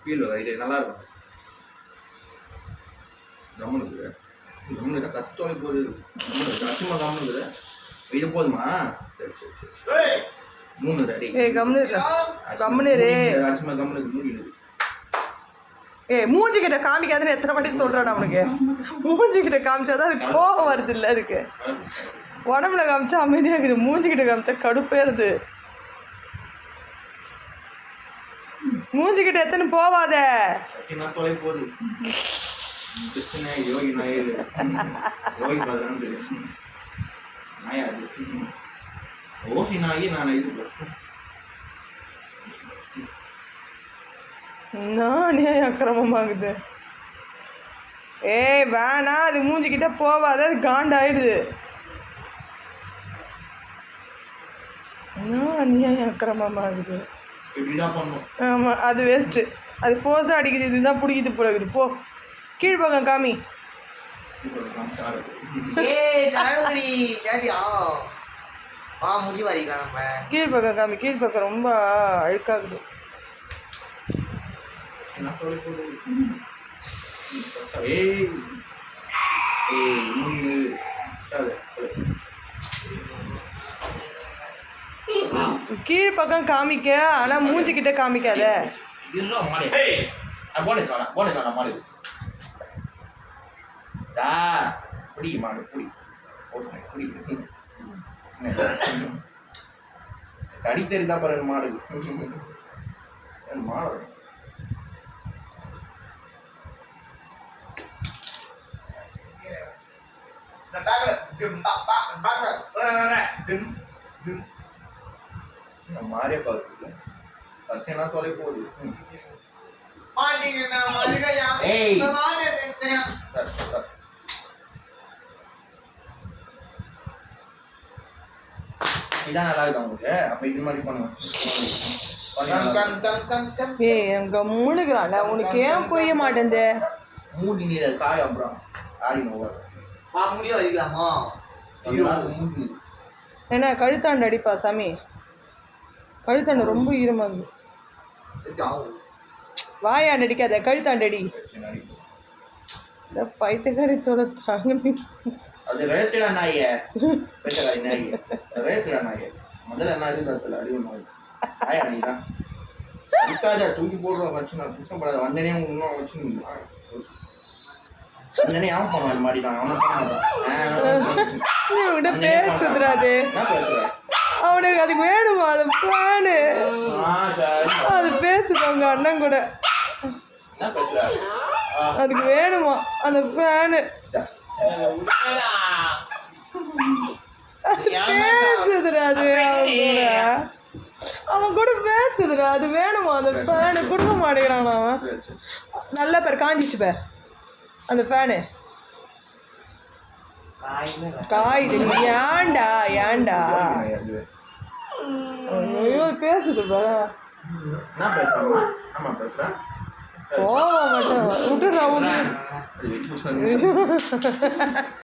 Feel இது நல்லா இருக்கும். கம்முனுக்குது கம்முனுக்கு கற்று தொலை போகுது. அசிமா கம்முனுக்குது. இது போதுமா? சரி சரி சரி சரி 3 அடி. கம்முனு அசிமா கம்முனுக்கு மூடிடுது. மூஞ்சி கிட்ட காமிக்காதுன்னு எத்தனை வாட்டி சொல்கிறேன் அவனுக்கு. மூஞ்சி கிட்ட காமிச்சாதான் அது கோபம் வருது. இல்லை அதுக்கு உடம்புல காமிச்சா அமைதியாக இருக்குது, மூஞ்சி கிட்ட காமிச்சா கடுப்பேறுது. மூஞ்சி கிட்ட எத்தனை போவாத. தொலை போகுது. யோகி நாய் யோகி பார்த்தான்னு தெரியும். நாயா அது ஓகி நாயி நான் இது நானே அக்கிரமமாகுது. வேணா அது மூஞ்சிக்கிட்ட போவாத, அது காண்டாயிடுது. நானே அக்கிரமமாகுது. ஆமாம், அது வேஸ்ட்டு. அது ஃபோர்ஸாக அடிக்குது, இதுதான் பிடிக்குது போலகுது. போ கீழ்பக்கம் காமி. கீழ்பக்கம் காமி. கீழ்பக்கம் ரொம்ப அழுக்காகுது. கீழ்பக்கம் காமிக்க, ஆனா மூஞ்சிக்கிட்ட காமிக்காத. கடி தெரிந்தா பாரு மாடு மாடு மாறிய பார்க்குது. பிரச்சனை தொலை போகுது. இதான் நல்லா இருக்கு உங்களுக்கு. அப்ப இது மாதிரி பண்ணுங்க. எங்க மூணுகிறான்டா, உனக்கு ஏன் புரிய மாட்டேங்குது. மூடி நீர் காயம் அப்புறம் ஆடி முடியும் வைக்கலாமா? என்ன கழுத்தாண்டு அடிப்பா சாமி. கழுத்தாண்டு ரொம்ப ஈரமாகுது. வாயாண்டு அடிக்காத, கழுத்தாண்டு அடி. பைத்தியக்காரத்தோட தாங்க. அது ரேத்திடா நாய பேச்சகாரி நாய். ரேத்திடா நாய முதல்ல என்ன இருந்தாத்துல அறிவு நாய் ஆயா நீ தான் விட்டாஜா தூக்கி போடுறோம் வச்சு. நான் குஷ்டப்படாத வந்தனே இன்னும் வச்சு வந்தனே அவன் பண்ணுவான் மாதிரி தான். அவனை பண்ண பேசுறாது. என்ன பேசுற? அவனுக்கு அதுக்கு வேணுமா அது ஃபேனு? அது பேசுது அவங்க அண்ணன் கூட. என்ன பேசுற? அதுக்கு வேணுமா அந்த ஃபேனு? பேசுதுடா அது அவன் கூட பேசுதுடா. அது வேணுமா அந்த ஃபேனு? கொடுக்க மாட்டேங்கிறான் அவன். நல்லா பேர் காஞ்சிச்சு பேர் அந்த ஃபேனு. காயுது. நீ ஏன்டா ஏன்டா பேசுது பாரு. போவ மாட்டேன். விட்டுடா விட்டு.